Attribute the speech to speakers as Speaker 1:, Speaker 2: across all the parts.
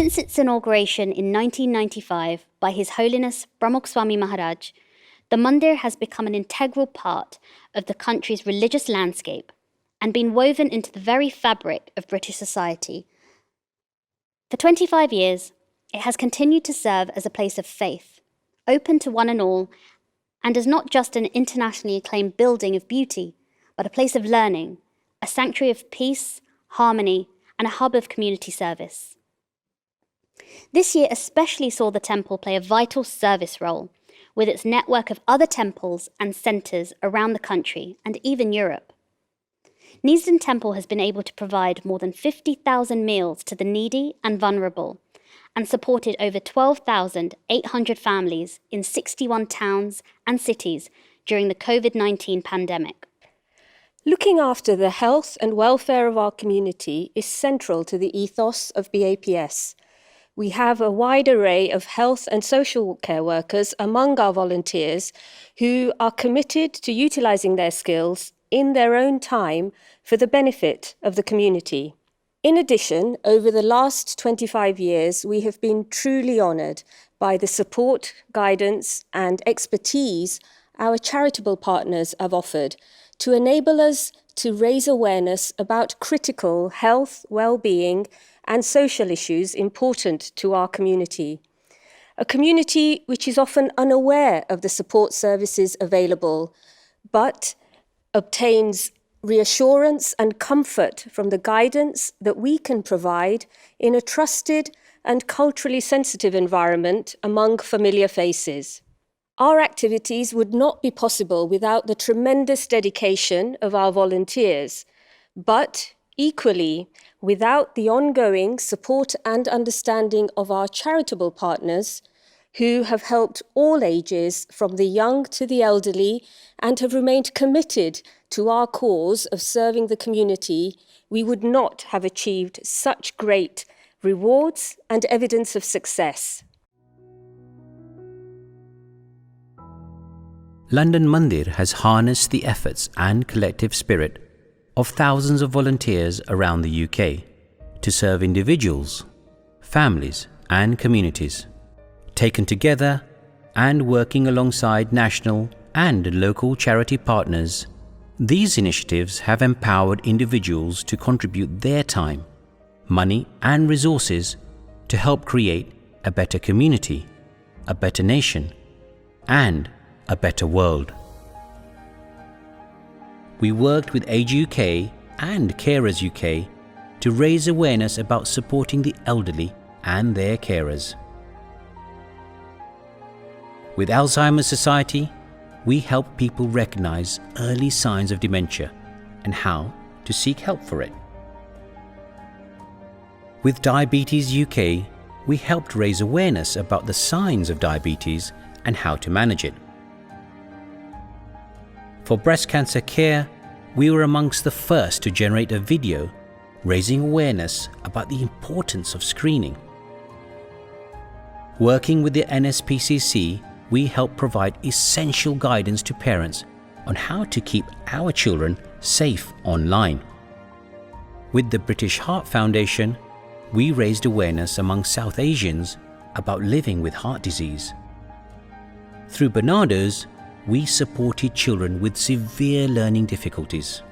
Speaker 1: Since its inauguration in 1995 by His Holiness Brahmok Swami Maharaj, the mandir has become an integral part of the country's religious landscape and been woven into the very fabric of British society. For 25 years, it has continued to serve as a place of faith, open to one and all, and as not just an internationally acclaimed building of beauty, but a place of learning, a sanctuary of peace, harmony, and a hub of community service. This year especially saw the temple play a vital service role with its network of other temples and centres around the country and even Europe. Neasden Temple has been able to provide more than 50,000 meals to the needy and vulnerable and supported over 12,800 families in 61 towns and cities during the COVID-19 pandemic.
Speaker 2: Looking after the health and welfare of our community is central to the ethos of BAPS. We have a wide array of health and social care workers among our volunteers who are committed to utilising their skills in their own time for the benefit of the community. In addition, over the last 25 years, we have been truly honoured by the support, guidance and expertise our charitable partners have offered to enable us to raise awareness about critical health, well-being and social issues important to our community. A community which is often unaware of the support services available, but obtains reassurance and comfort from the guidance that we can provide in a trusted and culturally sensitive environment among familiar faces. Our activities would not be possible without the tremendous dedication of our volunteers, but equally without the ongoing support and understanding of our charitable partners who have helped all ages from the young to the elderly and have remained committed to our cause of serving the community. We would not have achieved such great rewards and evidence of success.
Speaker 3: London Mandir has harnessed the efforts and collective spirit of thousands of volunteers around the UK to serve individuals, families and communities. Taken together and working alongside national and local charity partners, these initiatives have empowered individuals to contribute their time, money and resources to help create a better community, a better nation, and a better world. We worked with Age UK and Carers UK to raise awareness about supporting the elderly and their carers. With Alzheimer's Society, we help people recognise early signs of dementia and how to seek help for it. With Diabetes UK, we helped raise awareness about the signs of diabetes and how to manage it. For breast cancer care, we were amongst the first to generate a video raising awareness about the importance of screening. Working with the NSPCC, we help provide essential guidance to parents on how to keep our children safe online. With the British Heart Foundation, we raised awareness among South Asians about living with heart disease. Through Bernardo's, we supported children with severe learning difficulties.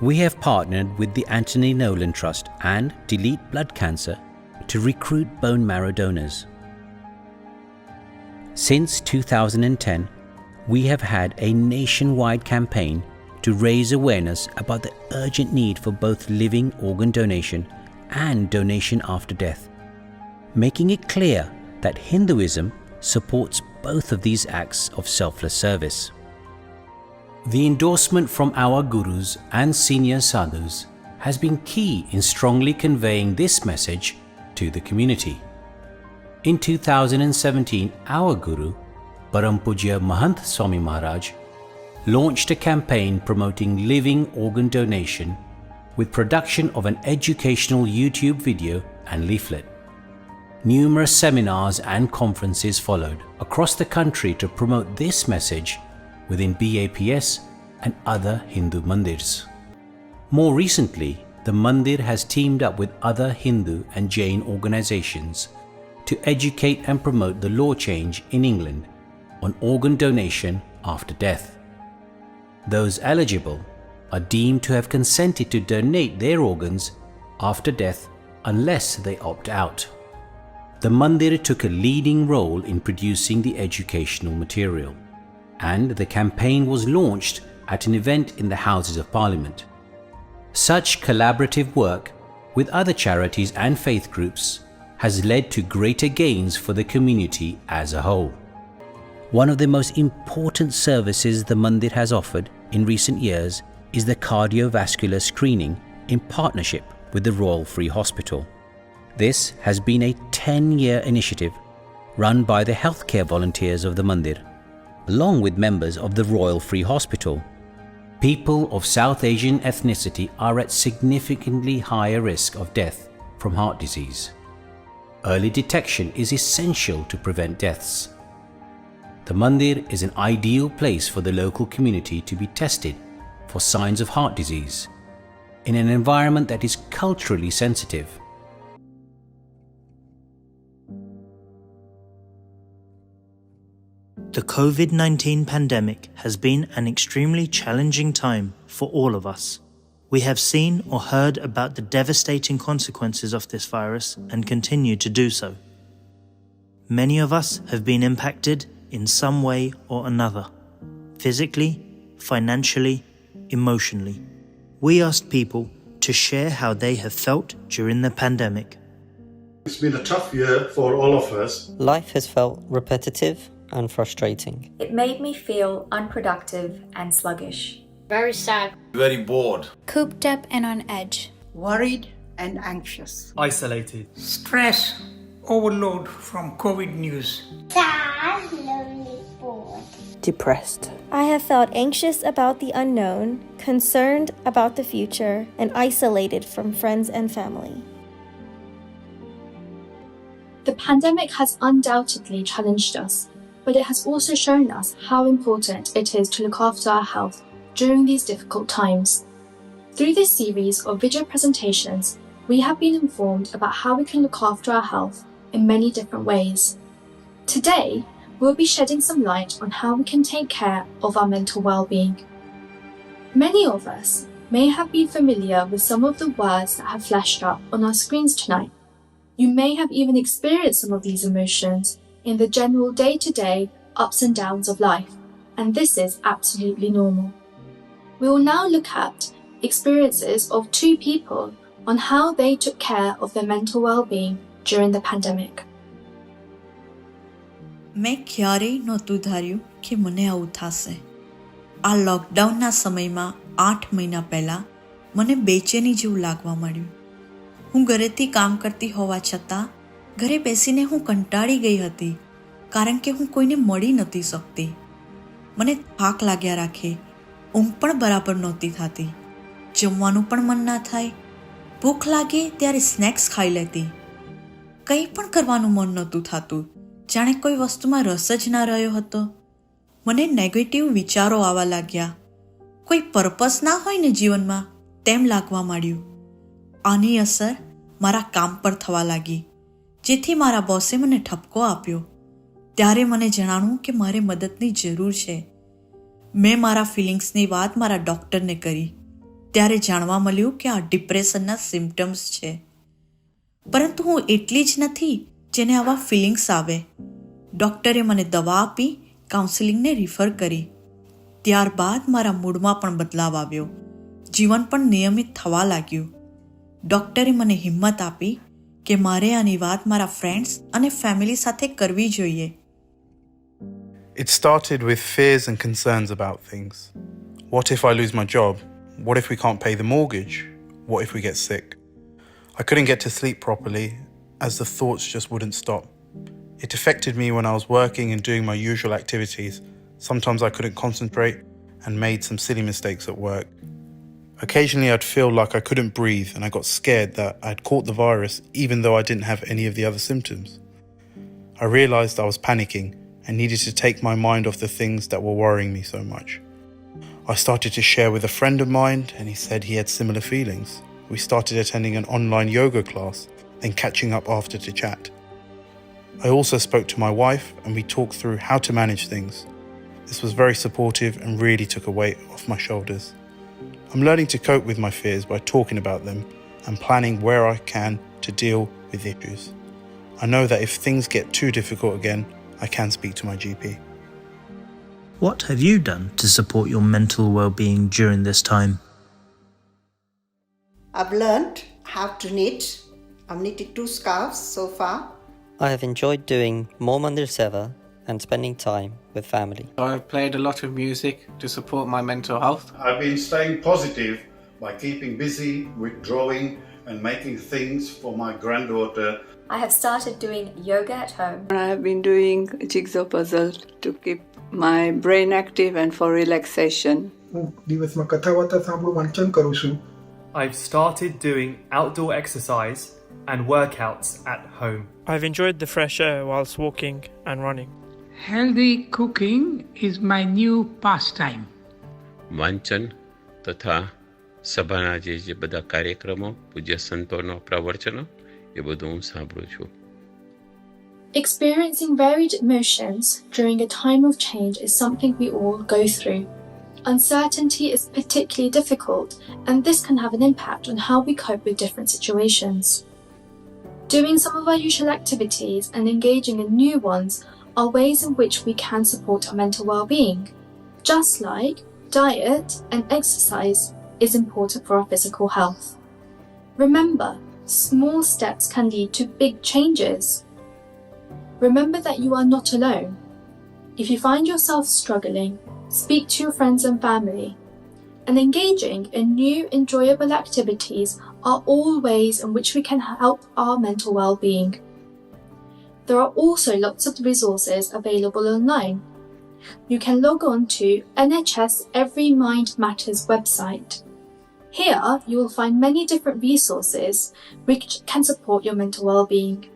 Speaker 3: We have partnered with the Anthony Nolan Trust and Delete Blood Cancer to recruit bone marrow donors. Since 2010, we have had a nationwide campaign to raise awareness about the urgent need for both living organ donation and donation after death, making it clear that Hinduism supports both of these acts of selfless service. The endorsement from our gurus and senior sadhus has been key in strongly conveying this message to the community. In 2017, our guru, Param Pujya Mahant Swami Maharaj, launched a campaign promoting living organ donation with production of an educational YouTube video and leaflet. Numerous seminars and conferences followed across the country to promote this message within BAPS and other Hindu mandirs. More recently, the Mandir has teamed up with other Hindu and Jain organizations to educate and promote the law change in England on organ donation after death. Those eligible are deemed to have consented to donate their organs after death unless they opt out. The Mandir took a leading role in producing the educational material, and the campaign was launched at an event in the Houses of Parliament. Such collaborative work with other charities and faith groups has led to greater gains for the community as a whole. One of the most important services the Mandir has offered in recent years is the cardiovascular screening in partnership with the Royal Free Hospital. This has been a 10-year initiative run by the healthcare volunteers of the Mandir, along with members of the Royal Free Hospital. People of South Asian ethnicity are at significantly higher risk of death from heart disease. Early detection is essential to prevent deaths. The Mandir is an ideal place for the local community to be tested for signs of heart disease in an environment that is culturally sensitive.
Speaker 4: The COVID-19 pandemic has been an extremely challenging time for all of us. We have seen or heard about the devastating consequences of this virus and continue to do so. Many of us have been impacted in some way or another, physically, financially, emotionally. We asked people to share how they have felt during the pandemic.
Speaker 5: It's been a tough year for all of us.
Speaker 6: Life has felt repetitive and frustrating.
Speaker 7: It made me feel unproductive and sluggish.
Speaker 8: Very sad.
Speaker 9: Very bored.
Speaker 10: Cooped up and on edge.
Speaker 11: Worried and anxious.
Speaker 12: Isolated.
Speaker 13: Stress, overload from COVID news.
Speaker 14: Sad, lonely, bored.
Speaker 15: Depressed.
Speaker 16: I have felt anxious about the unknown, concerned about the future, and isolated from friends and family.
Speaker 17: The pandemic has undoubtedly challenged us, but it has also shown us how important it is to look after our health during these difficult times. Through this series of video presentations, we have been informed about how we can look after our health in many different ways. Today, we'll be shedding some light on how we can take care of our mental well-being. Many of us may have been familiar with some of the words that have flashed up on our screens tonight. You may have even experienced some of these emotions in the general day-to-day ups and downs of life, and this is absolutely normal. We will now look at experiences of two people on how they took care of their mental well-being during the pandemic.
Speaker 18: મેં ક્યારેય નહોતું ધાર્યું કે મને આવું થશે. આ લોકડાઉનના સમયમાં 8 મહિના પહેલાં મને બેચેની જેવું લાગવા માંડ્યું. હું ઘરેથી કામ કરતી હોવા છતાં ઘરે બેસીને હું કંટાળી ગઈ હતી કારણ કે હું કોઈને મળી નહોતી શકતી. મને થાક लाग्યા રાખે, ઊંઘ પણ બરાબર નહોતી થતી, જમવાનું પણ મન ના થાય, ભૂખ લાગે ત્યારે સ્નેક્સ ખાઈ લેતી, કંઈ પણ કરવાનું મન નહોતું થતું, જાણે કોઈ વસ્તુમાં રસ જ ના રહ્યો હતો. મને નેગેટિવ વિચારો આવવા લાગ્યા, કોઈ પર્પસ ના હોય ને જીવનમાં તેમ લાગવા માંડ્યું. આની અસર મારા કામ પર થવા લાગી, જેથી મારા બોસે મને ઠપકો આપ્યો. ત્યારે મને જણાણું કે મારે મદદની જરૂર છે. મેં મારા ફિલિંગ્સની વાત મારા ડૉક્ટરને કરી. ત્યારે જાણવા મળ્યું કે આ ડિપ્રેશનના સિમ્પટમ્સ છે. પરંતુ હું એટલી જ નથી જેને આવા ફિલિંગ્સ આવે. ડૉક્ટરે મને દવા આપી કાઉન્સિલિંગને રિફર કરી. ત્યારબાદ મારા મૂડમાં પણ બદલાવ આવ્યો, જીવન પણ નિયમિત થવા લાગ્યું. ડૉક્ટરે મને હિંમત આપી કે મારે આની વાત મારા ફ્રેન્ડ્સ અને ફેમિલી સાથે કરવી જોઈએ.
Speaker 5: It started with fears and concerns about things. What if I lose my job? What if we can't pay the mortgage? What if we get sick? I couldn't get to sleep properly as the thoughts just wouldn't stop. It affected me when I was working and doing my usual activities. Sometimes I couldn't concentrate and made some silly mistakes at work. Occasionally I'd feel like I couldn't breathe and I got scared that I'd caught the virus even though I didn't have any of the other symptoms. I realized I was panicking and needed to take my mind off the things that were worrying me so much. I started to share with a friend of mine and he said he had similar feelings. we started attending an online yoga class, then catching up after to chat. I also spoke to my wife and we talked through how to manage things. This was very supportive and really took a weight off my shoulders. I'm learning to cope with my fears by talking about them and planning where I can to deal with issues. I know that if things get too difficult again, I can speak to my GP.
Speaker 4: What have you done to support your mental well-being during this time?
Speaker 11: I've learned how to knit. I've knitted 2 scarves so far.
Speaker 6: I have enjoyed doing more Mandir Seva and spending time with family.
Speaker 8: I've played a lot of music to support my mental health.
Speaker 9: I've been staying positive by keeping busy with drawing and making things for my granddaughter.
Speaker 7: I have started doing yoga at home.
Speaker 12: I have been doing jigsaw puzzle to keep my brain active and for relaxation.
Speaker 15: I've started doing outdoor exercise and workouts at home.
Speaker 19: I've enjoyed the fresh air whilst walking and running.
Speaker 13: Healthy cooking is my new pastime.
Speaker 20: વાંચન તથા સભાના જે બધા કાર્યક્રમો પૂજ્ય સંતોનો પ્રવચનો એ બધું હું સાંભળું છું.
Speaker 17: Experiencing varied emotions during a time of change is something we all go through. Uncertainty is particularly difficult, and this can have an impact on how we cope with different situations. Doing some of our usual activities and engaging in new ones are ways in which we can support our mental well-being. Just like diet and exercise is important for our physical health. Remember, small steps can lead to big changes. Remember that you are not alone. If you find yourself struggling, speak to your friends and family. And engaging in new enjoyable activities are all ways in which we can help our mental well-being. There are also lots of resources available online. You can log on to NHS Every Mind Matters website. Here you will find many different resources which can support your mental well-being.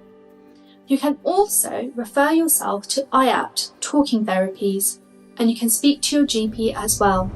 Speaker 17: You can also refer yourself to IAPT talking therapies, and you can speak to your GP as well.